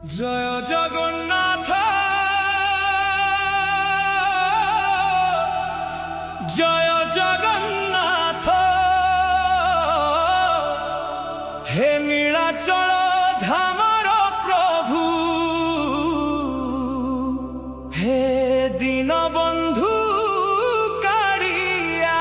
জয় জগন্নাথ জয় জগন্নাথ হে নীলাচল ধামর প্রভু হে দীনবন্ধু কারিয়া।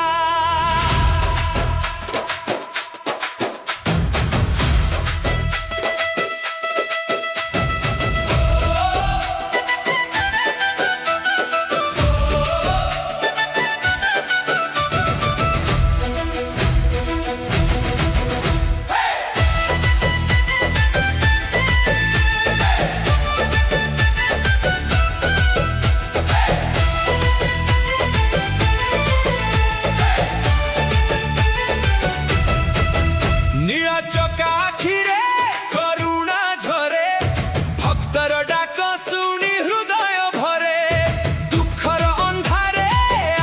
নীলাচকা আখিরে করুণা ঝরে ভক্তর ডাক শুনি হৃদয় ভরে দুঃখর ଅନ୍ଧାରେ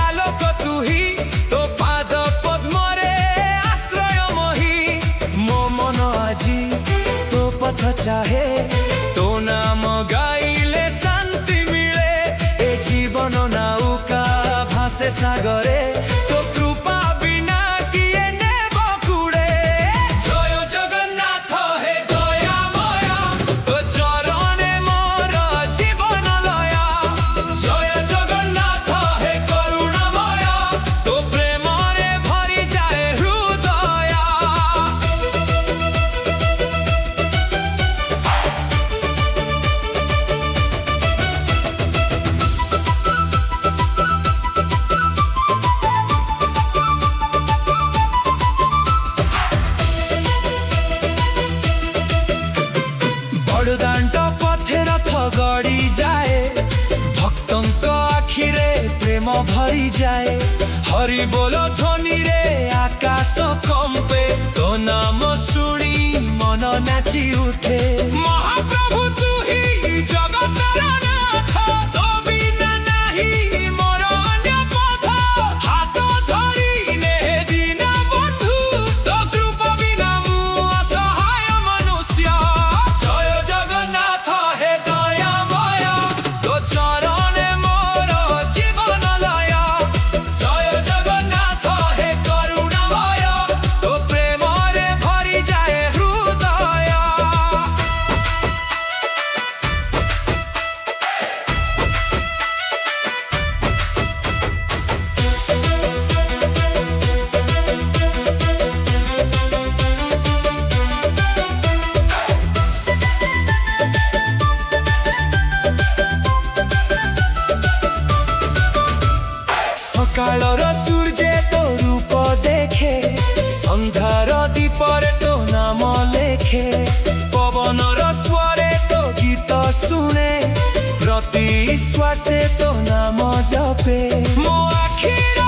আলোক তুহি তো পাদ পদ্মরে আশ্রয় মহি মো মন আজি তো পথ চাহে তো নাম গাইলে শান্তি মিলে এ জীবন নাউকা ভাসে সাগরে তো কৃপা বিনা কিয়ে নেব কুড়ে। জয় জগন্নাথ হে দয়াময় তো চরণে মোর জীবন লয়া। জয় জগন্নাথ হে করুণাময় তো প্রেমরে ভরি যায় হৃদয়। বড়দাণ্ড পথে রথ গড়ি যায় ভক্তଙ୍କ আখিরে প্রেম ভরি যায় হরি বল ধ্বনিরে আকাশ কম্পে তো নাম শুনি মন নাচি উঠে। মহাপ্রভু তুহি জগতর নাথ তো বিনা নাহি মোর অন্য পথ হাত ধরি নে দীন বন্ধু তো কৃপা বিনা মু অসহায় মনুষ্য। জয় জগন্নাথ হে দয়াময় তো চরণে মোর জীবন লয়া। জয় জগন্নাথ হে করুণাময় তো প্রেমরে ভরি যায় হৃদয়। সকালর সূর্যে তো রূপ দেখে সন্ধ্যার দীপরে তো নাম লেখে পবনর স্বরে তো গীত শুনে প্রতি শ্বাসে তো নাম জপে। মো আখির